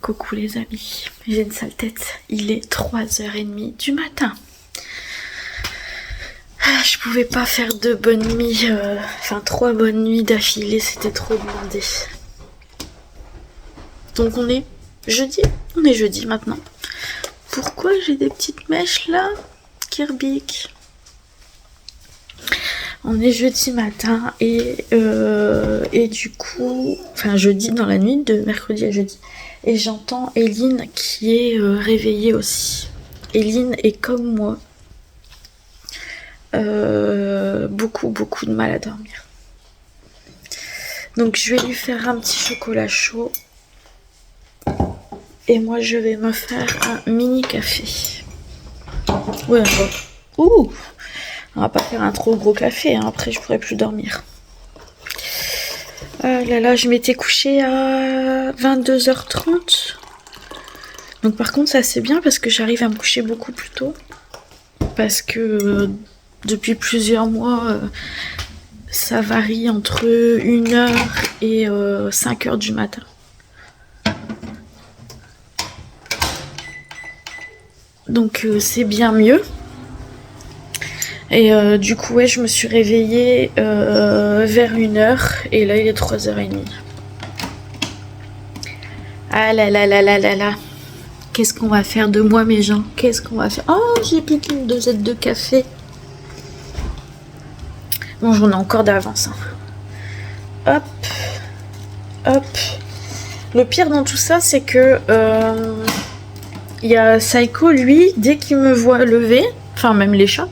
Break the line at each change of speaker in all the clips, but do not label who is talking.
Coucou les amis, j'ai une sale tête, il est 3h30 du matin. Je pouvais pas faire 3 bonnes nuits d'affilée, c'était trop demandé. Donc on est jeudi maintenant. Pourquoi j'ai des petites mèches là, Kirbic? On est jeudi matin et du coup, jeudi dans la nuit de mercredi à jeudi. Et j'entends Eline qui est réveillée aussi. Eline est comme moi. Beaucoup de mal à dormir. Donc je vais lui faire un petit chocolat chaud. Et moi je vais me faire un mini café. Ouais, on va pas faire un trop gros café, hein. Après je pourrais plus dormir. Ah là là, je m'étais couchée à 22h30. Donc par contre ça c'est bien parce que j'arrive à me coucher beaucoup plus tôt. Parce que depuis plusieurs mois, ça varie entre 1h et 5h du matin. Donc c'est bien mieux. Et du coup, ouais, je me suis réveillée vers 1h et là, il est 3h30. Ah là là là là là là. Qu'est-ce qu'on va faire de moi, mes gens? Qu'est-ce qu'on va faire? Oh, j'ai plus qu'une dosette de café. Bon, j'en ai encore d'avance. Hein. Hop. Le pire dans tout ça, c'est que il y a Saiko, lui, dès qu'il me voit lever, enfin même les chats,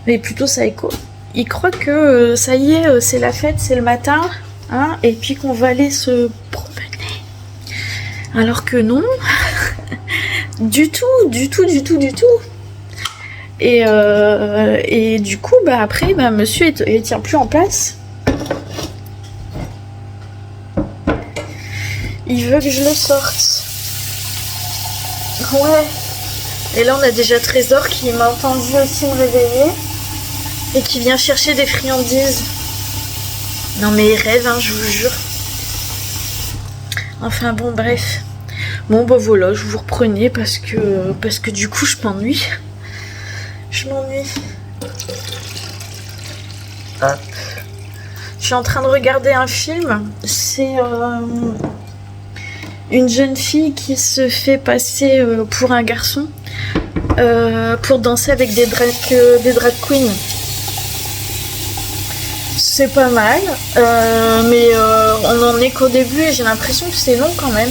mais plutôt Saiko, il croit que ça y est, c'est la fête, c'est le matin, hein, et puis qu'on va aller se promener. Alors que non, du tout. Et du coup, après, monsieur, il tient plus en place. Il veut que je le sorte. Ouais. Et là, on a déjà Trésor qui m'a entendu aussi me réveiller. Et qui vient chercher des friandises. Non mais il rêve, hein, je vous jure. Enfin bon, bref. Bon voilà, je vous reprenais parce que du coup je m'ennuie. Je m'ennuie. Hop. Je suis en train de regarder un film. C'est une jeune fille qui se fait passer pour un garçon pour danser avec des drag queens. C'est pas mal, mais on en est qu'au début et j'ai l'impression que c'est long quand même.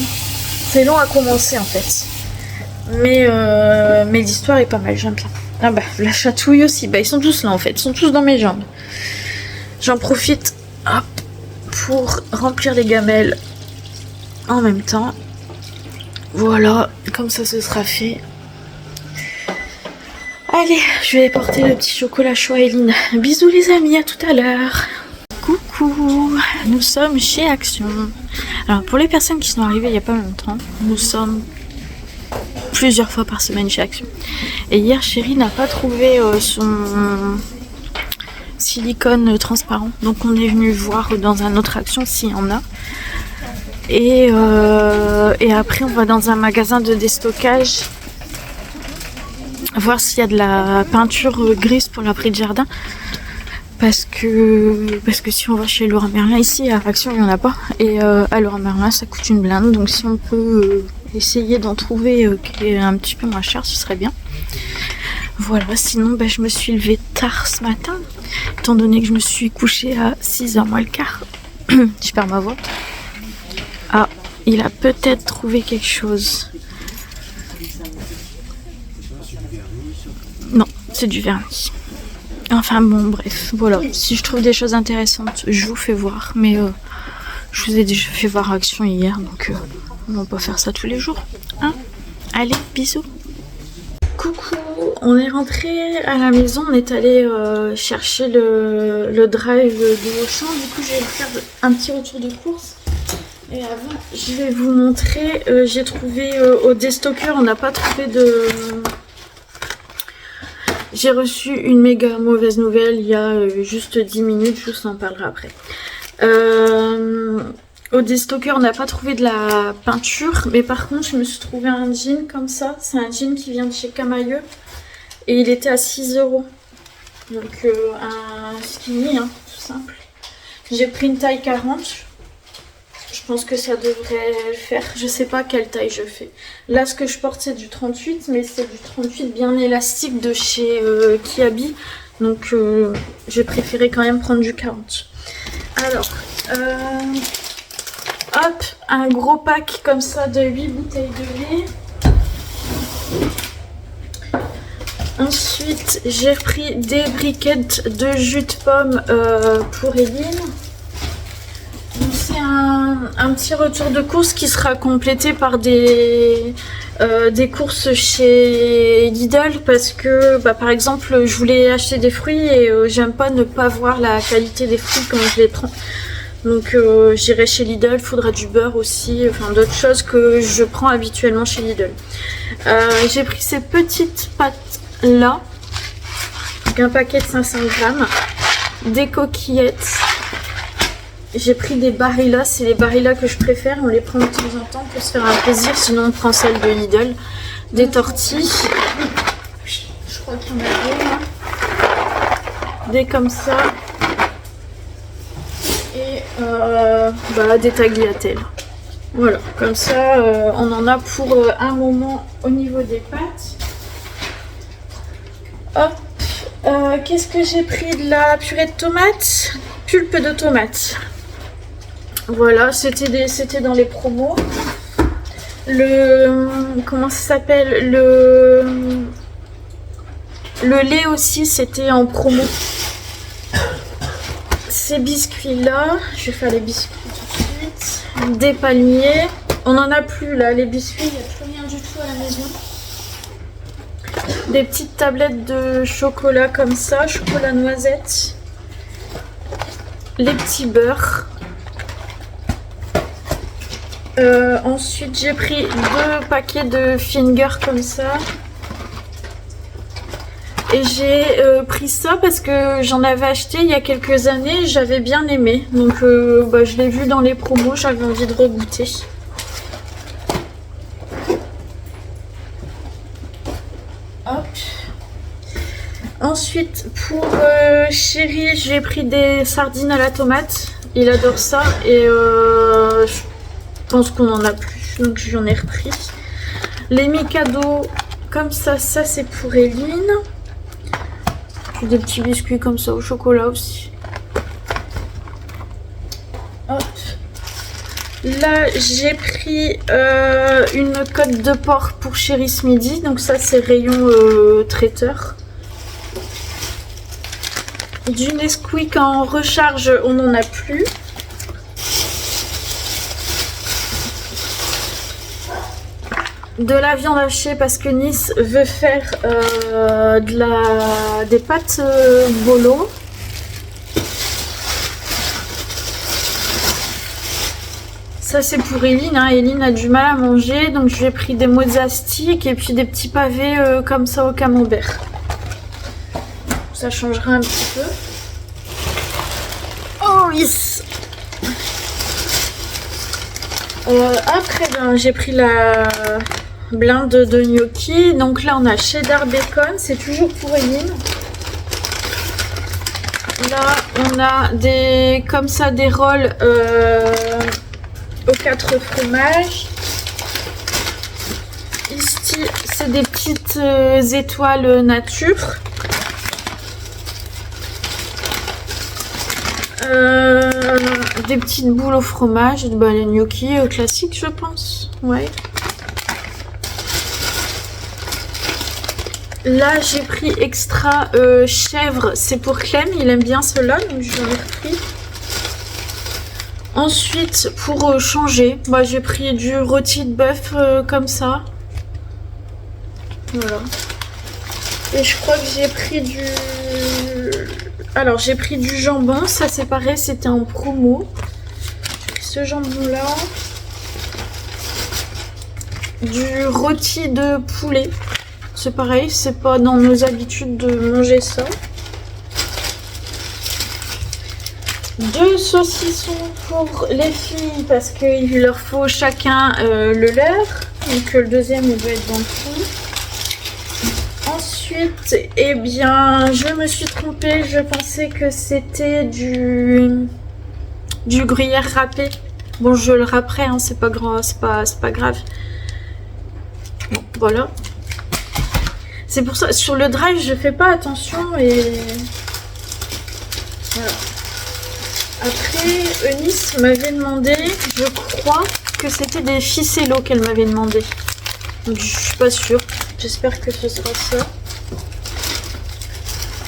C'est long à commencer en fait. Mais l'histoire est pas mal, j'aime bien. Ah la chatouille aussi, ils sont tous là en fait, ils sont tous dans mes jambes. J'en profite pour remplir les gamelles en même temps. Voilà, comme ça ce sera fait. Allez, je vais porter le petit chocolat chaud à Eline. Bisous les amis, à tout à l'heure. Coucou, nous sommes chez Action. Alors pour les personnes qui sont arrivées il n'y a pas longtemps, nous sommes plusieurs fois par semaine chez Action. Et hier, Chérie n'a pas trouvé son silicone transparent. Donc on est venu voir dans un autre Action s'il y en a. Et après on va dans un magasin de déstockage voir s'il y a de la peinture grise pour l'abri de jardin. Parce que si on va chez Leroy Merlin, ici à Action il n'y en a pas. Et à Leroy Merlin ça coûte une blinde. Donc si on peut essayer d'en trouver qui est un petit peu moins cher, ce serait bien. Voilà, sinon je me suis levée tard ce matin. Étant donné que je me suis couchée à 6h moins le quart. Je perds ma voix. Ah, il a peut-être trouvé quelque chose. Non, c'est du vernis. Enfin bon, bref, voilà. Si je trouve des choses intéressantes, je vous fais voir. Mais je vous ai déjà fait voir Action hier, donc on va pas faire ça tous les jours. Hein? Allez, bisous. Coucou, on est rentré à la maison. On est allé chercher le drive de Auchan. Du coup, je vais faire un petit retour de course. Et avant, je vais vous montrer. J'ai trouvé au déstocker, on n'a pas trouvé de... J'ai reçu une méga mauvaise nouvelle il y a juste 10 minutes, je vous en parlerai après. Au déstocker, on n'a pas trouvé de la peinture, mais par contre, je me suis trouvé un jean comme ça. C'est un jean qui vient de chez Camailleux et il était à 6 €. Donc un skinny, hein, tout simple. J'ai pris une taille 40. Je pense que ça devrait le faire. Je sais pas quelle taille je fais. Là, ce que je porte, c'est du 38, mais c'est du 38 bien élastique de chez Kiabi. Donc, j'ai préféré quand même prendre du 40. Alors, hop, un gros pack comme ça de 8 bouteilles de lait. Ensuite, j'ai repris des briquettes de jus de pomme pour Eline. C'est un petit retour de course qui sera complété par des courses chez Lidl parce que par exemple je voulais acheter des fruits et j'aime pas ne pas voir la qualité des fruits quand je les prends. Donc j'irai chez Lidl, il faudra du beurre aussi, enfin d'autres choses que je prends habituellement chez Lidl. J'ai pris ces petites pâtes là, donc un paquet de 500 grammes, des coquillettes. J'ai pris des Barilla, c'est les Barilla que je préfère, on les prend de temps en temps pour se faire un plaisir, sinon on prend celle de Lidl. Des tortilles, je crois qu'il y en a deux là. Des comme ça, et des tagliatelles. Voilà, comme ça on en a pour un moment au niveau des pâtes. Hop, qu'est-ce que j'ai pris? De la purée de tomates, pulpe de tomates. Voilà, c'était dans les promos. Comment ça s'appelle? Le lait aussi, c'était en promo. Ces biscuits-là, je vais faire les biscuits tout de suite. Des palmiers. On n'en a plus là, les biscuits, il n'y a plus rien du tout à la maison. Des petites tablettes de chocolat comme ça, chocolat noisette. Les petits beurres. Ensuite j'ai pris 2 paquets de fingers comme ça. Et j'ai pris ça parce que j'en avais acheté il y a quelques années et j'avais bien aimé. Donc je l'ai vu dans les promos, j'avais envie de regoûter. Hop. Ensuite pour Chéri, j'ai pris des sardines à la tomate. Il adore ça et je pense qu'on en a plus, donc j'en ai repris. Les Mikado comme ça c'est pour Eline. Puis des petits biscuits comme ça au chocolat aussi. Hop. Là j'ai pris une côte de porc pour Chéri ce midi, donc ça c'est rayon traiteur. Du Nesquik en recharge, on n'en a plus. De la viande hachée parce que Nice veut faire des pâtes bolo. Ça c'est pour Eline, hein. Eline a du mal à manger, donc je lui ai pris des mozza sticks et puis des petits pavés comme ça au camembert. Ça changera un petit peu. Oh yes. Après j'ai pris la blinde de gnocchi. Donc là on a cheddar bacon, c'est toujours pour Eline. Là on a des comme ça des rolls aux 4 fromages. Ici c'est des petites étoiles nature. Des petites boules au fromage, les gnocchis classiques je pense. Ouais. Là j'ai pris extra chèvre, c'est pour Clem, il aime bien cela donc j'en ai repris. Ensuite pour changer, j'ai pris du rôti de bœuf comme ça. Voilà. Et je crois que j'ai pris du... Alors j'ai pris du jambon, ça c'est pareil, c'était en promo. J'ai pris ce jambon là. Du rôti de poulet. C'est pareil, c'est pas dans nos habitudes de manger ça. 2 saucissons pour les filles parce qu'il leur faut chacun le leur. Donc le deuxième il doit être dans le fond. Ensuite, eh bien, je me suis trompée. Je pensais que c'était du gruyère râpé. Bon, je le râperai, hein, c'est pas grave. Bon, voilà. C'est pour ça, sur le drive, je fais pas attention et voilà. Après, Eunice m'avait demandé, je crois que c'était des ficellos qu'elle m'avait demandé. Donc je suis pas sûre. J'espère que ce sera ça.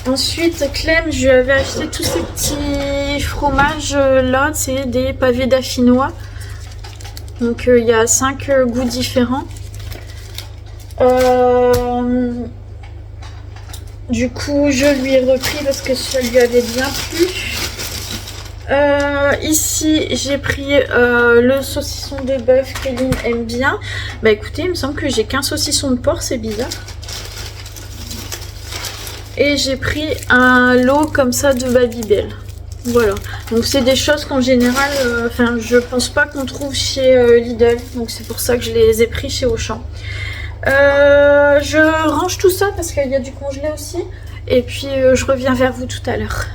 Ensuite, Clem, je lui avais acheté tous ces petits fromages là, c'est des pavés d'affinois. Donc il y a 5 goûts différents. Du coup, je lui ai repris parce que ça lui avait bien plu. Ici, j'ai pris le saucisson de bœuf que Lynn aime bien. Bah écoutez, il me semble que j'ai qu'un saucisson de porc, c'est bizarre. Et j'ai pris un lot comme ça de Babybel. Voilà. Donc c'est des choses qu'en général, enfin je pense pas qu'on trouve chez Lidl. Donc c'est pour ça que je les ai pris chez Auchan. Je range tout ça parce qu'il y a du congelé aussi. Et puis je reviens vers vous tout à l'heure.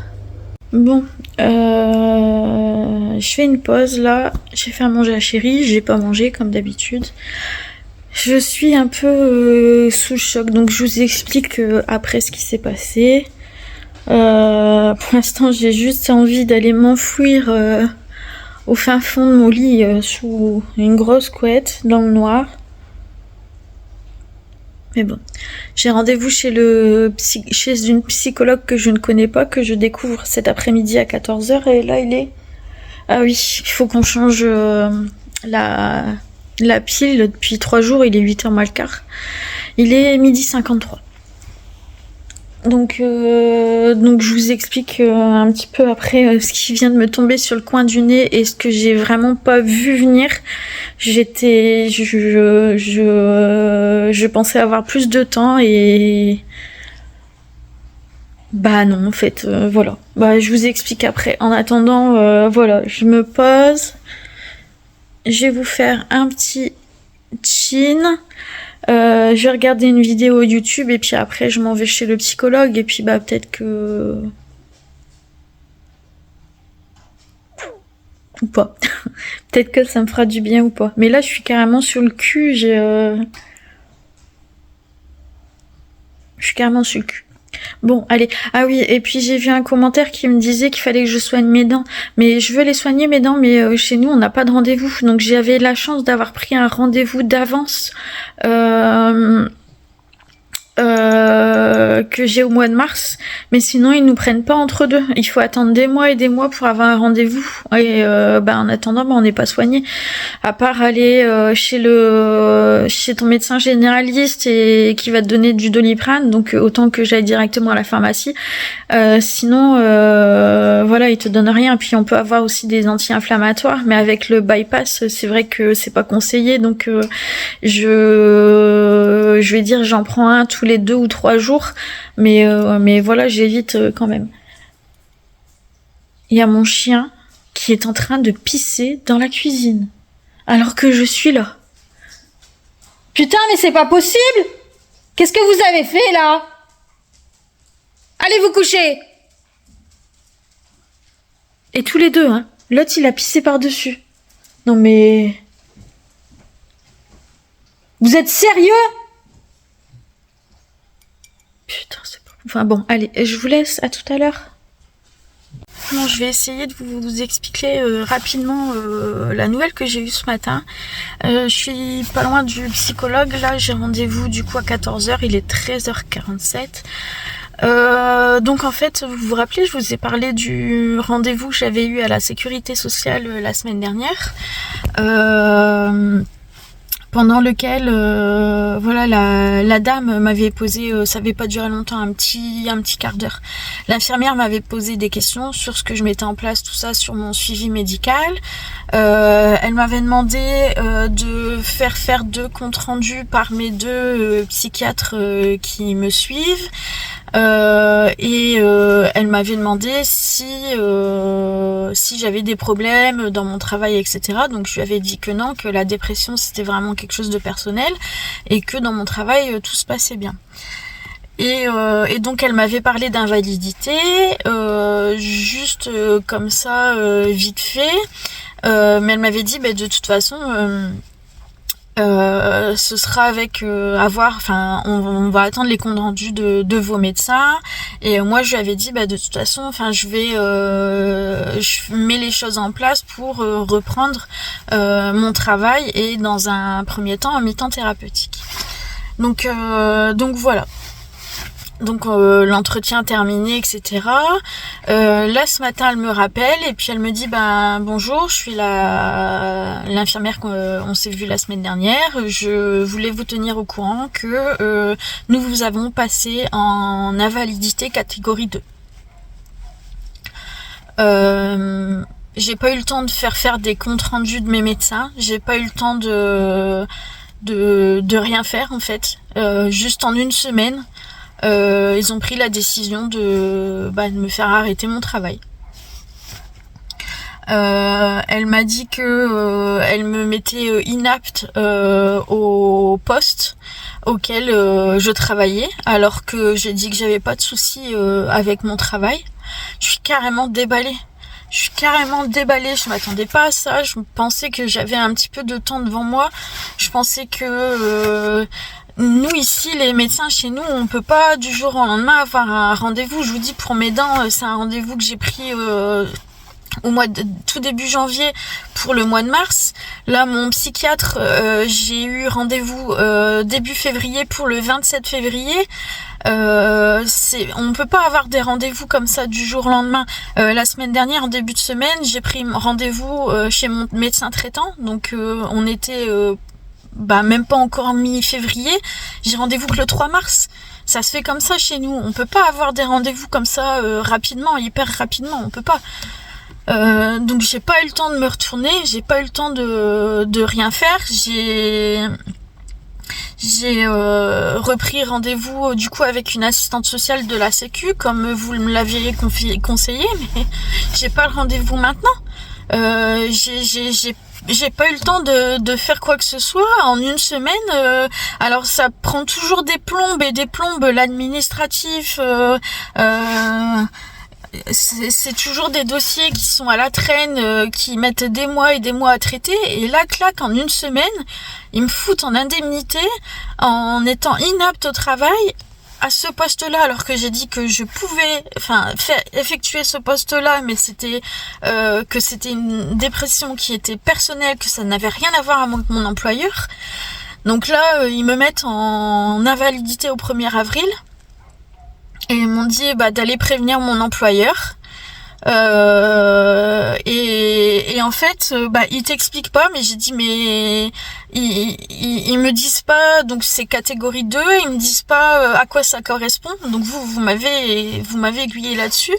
Bon, je fais une pause là. J'ai fait à manger à Chérie. J'ai pas mangé comme d'habitude. Je suis un peu sous le choc, donc je vous explique après ce qui s'est passé. Pour l'instant, j'ai juste envie d'aller m'enfouir au fin fond de mon lit sous une grosse couette dans le noir. Mais bon, j'ai rendez-vous chez une psychologue que je ne connais pas, que je découvre cet après-midi à 14h. Et là, il est... Ah oui, il faut qu'on change la pile depuis 3 jours, il est 8h moins le quart. Il est 12h53. Donc je vous explique un petit peu après ce qui vient de me tomber sur le coin du nez et ce que j'ai vraiment pas vu venir. Je pensais avoir plus de temps et bah non en fait voilà. Bah je vous explique après. En attendant voilà, je me pose. Je vais vous faire un petit chin. Je vais regarder une vidéo YouTube et puis après je m'en vais chez le psychologue et puis bah peut-être que... ou pas. Peut-être que ça me fera du bien ou pas. Mais là je suis carrément sur le cul, je suis carrément sur le cul. Bon, allez. Ah oui, et puis j'ai vu un commentaire qui me disait qu'il fallait que je soigne mes dents. Mais je veux les soigner mes dents, mais chez nous on n'a pas de rendez-vous. Donc j'avais la chance d'avoir pris un rendez-vous d'avance que j'ai au mois de mars. Mais sinon ils nous prennent pas entre deux. Il faut attendre des mois et des mois pour avoir un rendez-vous. Et en attendant, on n'est pas soigné. À part aller chez ton médecin généraliste et qui va te donner du Doliprane, donc autant que j'aille directement à la pharmacie. Sinon, voilà, il te donne rien. Puis on peut avoir aussi des anti-inflammatoires, mais avec le bypass, c'est vrai que c'est pas conseillé. Donc je vais dire, j'en prends un tous les 2 ou 3 jours, mais voilà, j'évite quand même. Il y a mon chien qui est en train de pisser dans la cuisine. Alors que je suis là.
Putain, mais c'est pas possible! Qu'est-ce que vous avez fait, là? Allez vous coucher!
Et tous les deux, hein. L'autre, il a pissé par-dessus. Non mais...
Vous êtes sérieux?
Putain, c'est pas... Enfin bon, allez, je vous laisse. À tout à l'heure. Non, je vais essayer de vous expliquer rapidement la nouvelle que j'ai eue ce matin. Je suis pas loin du psychologue. Là, j'ai rendez-vous du coup à 14h. Il est 13h47. Donc en fait, vous vous rappelez, je vous ai parlé du rendez-vous que j'avais eu à la sécurité sociale la semaine dernière. Pendant lequel voilà, la dame m'avait posé, ça n'avait pas duré longtemps, un petit quart d'heure. L'infirmière m'avait posé des questions sur ce que je mettais en place, tout ça, sur mon suivi médical. Elle m'avait demandé de faire 2 comptes rendus par mes 2 psychiatres qui me suivent. Elle m'avait demandé si j'avais des problèmes dans mon travail, etc. Donc je lui avais dit que non, que la dépression c'était vraiment quelque chose de personnel et que dans mon travail tout se passait bien. Et donc elle m'avait parlé d'invalidité, juste comme ça, vite fait. Mais elle m'avait dit, de toute façon, ce sera avec on va attendre les comptes rendus de vos médecins. Et moi je lui avais dit, de toute façon, je mets les choses en place pour reprendre mon travail et dans un premier temps en mi-temps thérapeutique. Donc voilà. Donc l'entretien terminé, etc. Là ce matin elle me rappelle et puis elle me dit bonjour, je suis l'infirmière qu'on s'est vu la semaine dernière. Je voulais vous tenir au courant que nous vous avons passé en invalidité catégorie 2. J'ai pas eu le temps de faire des comptes rendus de mes médecins. J'ai pas eu le temps de rien faire en fait. Juste en une semaine. Ils ont pris la décision de me faire arrêter mon travail. Elle m'a dit que elle me mettait inapte au poste auquel je travaillais, alors que j'ai dit que j'avais pas de soucis avec mon travail. Je suis carrément déballée. Je m'attendais pas à ça. Je pensais que j'avais un petit peu de temps devant moi. Je pensais que nous ici, les médecins chez nous, on peut pas du jour au lendemain avoir un rendez-vous. Je vous dis, pour mes dents, c'est un rendez-vous que j'ai pris au mois de tout début janvier pour le mois de mars. Là, mon psychiatre, j'ai eu rendez-vous début février pour le 27 février. On peut pas avoir des rendez-vous comme ça du jour au lendemain. La semaine dernière, en début de semaine, j'ai pris rendez-vous chez mon médecin traitant. Donc, on était même pas encore mi-février. J'ai rendez-vous que le 3 mars. Ça se fait comme ça chez nous. On peut pas avoir des rendez-vous comme ça rapidement, hyper rapidement. On peut pas. Donc j'ai pas eu le temps de me retourner, j'ai pas eu le temps de rien faire. J'ai repris rendez-vous du coup avec une assistante sociale de la Sécu, comme vous me l'aviez conseillé, mais j'ai pas le rendez-vous maintenant. J'ai pas eu le temps de faire quoi que ce soit en une semaine. Alors ça prend toujours des plombes et des plombes, l'administratif. C'est toujours des dossiers qui sont à la traîne, qui mettent des mois et des mois à traiter. Et là, clac, en une semaine, ils me foutent en indemnité en étant inapte au travail à ce poste-là, alors que j'ai dit que je pouvais effectuer ce poste-là, mais c'était que c'était une dépression qui était personnelle, que ça n'avait rien à voir avec mon employeur. Donc là, ils me mettent en invalidité au 1er avril. Et ils m'ont dit d'aller prévenir mon employeur. Et en fait, ils t'expliquent pas, mais j'ai dit mais ils me disent pas, donc c'est catégorie 2, ils me disent pas à quoi ça correspond. Donc vous m'avez aiguillé là-dessus,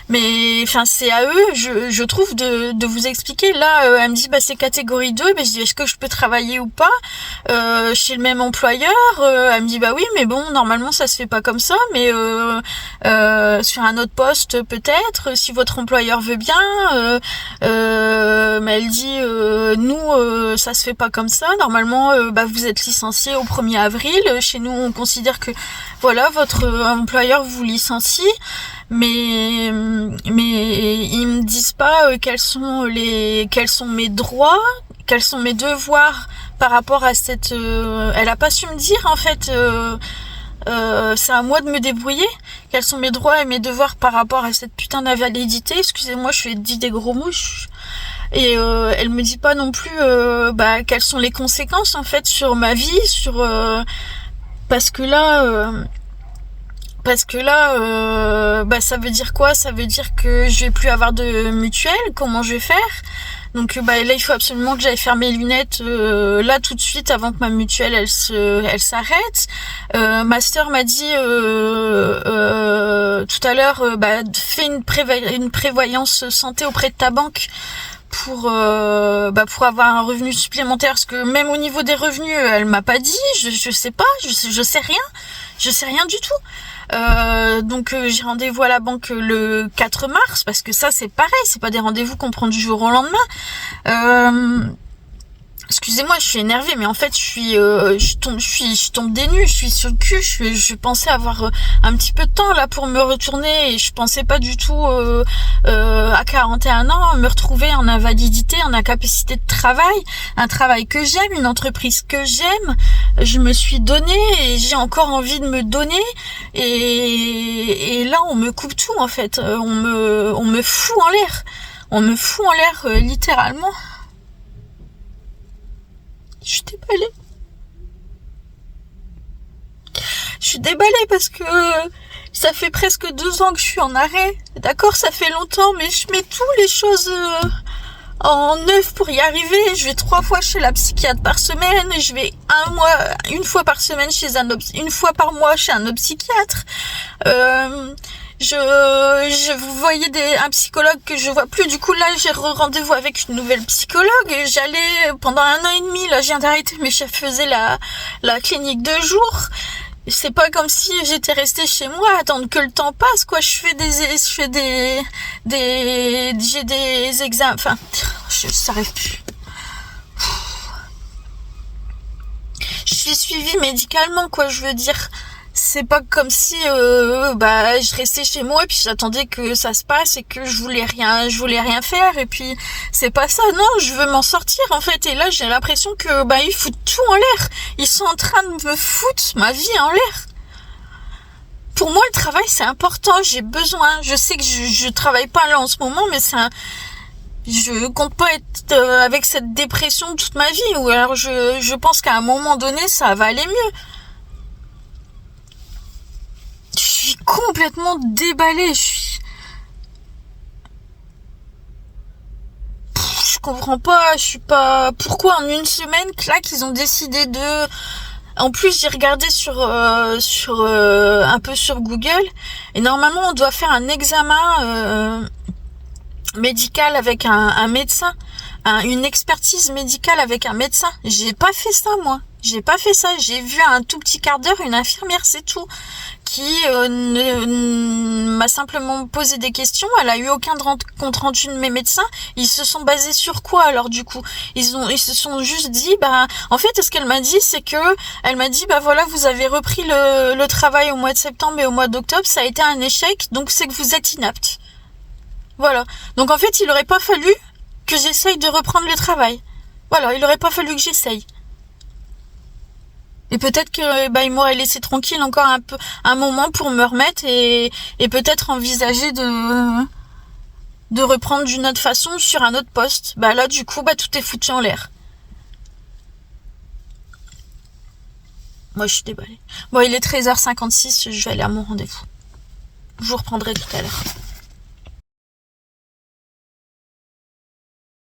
mais c'est à eux, je trouve, de vous expliquer. Là, elle me dit c'est catégorie 2, je dis est-ce que je peux travailler ou pas chez le même employeur. Elle me dit oui, mais bon, normalement ça se fait pas comme ça, mais sur un autre poste peut-être, si votre employeur veut bien. Mais elle dit nous ça se fait pas comme ça. Normalement vous êtes licencié au 1er avril. Chez nous on considère que voilà, votre employeur vous licencie, mais ils me disent pas quels sont mes droits, quels sont mes devoirs par rapport à cette elle a pas su me dire en fait. C'est à moi de me débrouiller. Quels sont mes droits et mes devoirs par rapport à cette putain d'invalidité. Excusez-moi, je suis dit des gros mots. Et elle me dit pas non plus quelles sont les conséquences en fait sur ma vie, parce que là ça veut dire quoi? Ça veut dire que je vais plus avoir de mutuelle. Comment je vais faire? Donc là il faut absolument que j'aille faire mes lunettes là tout de suite avant que ma mutuelle elle s'arrête. Ma sœur m'a dit tout à l'heure fais une prévoyance santé auprès de ta banque pour avoir un revenu supplémentaire, parce que même au niveau des revenus elle m'a pas dit. Je sais pas, je sais rien du tout. Donc j'ai rendez-vous à la banque le 4 mars parce que ça c'est pareil, c'est pas des rendez-vous qu'on prend du jour au lendemain. Excusez-moi, je suis énervée, mais en fait, je tombe des nues, je suis sur le cul. Je pensais avoir un petit peu de temps là pour me retourner et je pensais pas du tout à 41 ans me retrouver en invalidité, en incapacité de travail, un travail que j'aime, une entreprise que j'aime. Je me suis donnée et j'ai encore envie de me donner et là on me coupe tout en fait, on me fout en l'air, littéralement. Je suis déballée. Je suis déballée parce que ça fait presque 2 ans que je suis en arrêt. D'accord, ça fait longtemps, mais je mets toutes les choses en œuvre pour y arriver. Je vais 3 fois chez la psychiatre par semaine. Je vais une fois par semaine une fois par mois chez un autre psychiatre. Vous voyez un psychologue que je vois plus. Du coup, là, j'ai rendez-vous avec une nouvelle psychologue. J'allais pendant 1 an et demi. Là, je viens d'arrêter, mais je faisais la clinique 2 jours. C'est pas comme si j'étais restée chez moi à attendre que le temps passe, quoi. J'ai des examens. Enfin, ça arrive plus. Je suis suivie médicalement, quoi. Je veux dire. C'est pas comme si je restais chez moi et puis j'attendais que ça se passe et que je voulais rien faire et puis c'est pas ça, non, je veux m'en sortir en fait. Et là j'ai l'impression que ils foutent tout en l'air, ils sont en train de me foutre ma vie en l'air. Pour moi le travail c'est important, j'ai besoin, je sais que je travaille pas là en ce moment, mais je compte pas être avec cette dépression toute ma vie, ou alors je pense qu'à un moment donné ça va aller mieux. Je suis complètement déballée, je comprends pas, je suis pas... Pourquoi en une semaine, clac, ils ont décidé de... En plus, j'ai regardé un peu sur Google, et normalement, on doit faire un examen médical avec un médecin, une expertise médicale avec un médecin. J'ai pas fait ça, moi. J'ai pas fait ça. J'ai vu un tout petit quart d'heure une infirmière, c'est tout, qui m'a simplement posé des questions. Elle a eu aucun compte rendu de mes médecins. Ils se sont basés sur quoi alors du coup? Ils se sont juste dit en fait ce qu'elle m'a dit c'est que elle m'a dit voilà, vous avez repris le travail au mois de septembre et au mois d'octobre, ça a été un échec, donc c'est que vous êtes inapte. Voilà. Donc en fait, il aurait pas fallu que j'essaye de reprendre le travail. Voilà, il aurait pas fallu que j'essaye. Et peut-être que il m'aurait laissé tranquille encore un moment pour me remettre et peut-être envisager de reprendre d'une autre façon sur un autre poste. Là du coup tout est foutu en l'air. Moi je suis déballée. Bon, il est 13h56, je vais aller à mon rendez-vous. Je vous reprendrai tout à l'heure.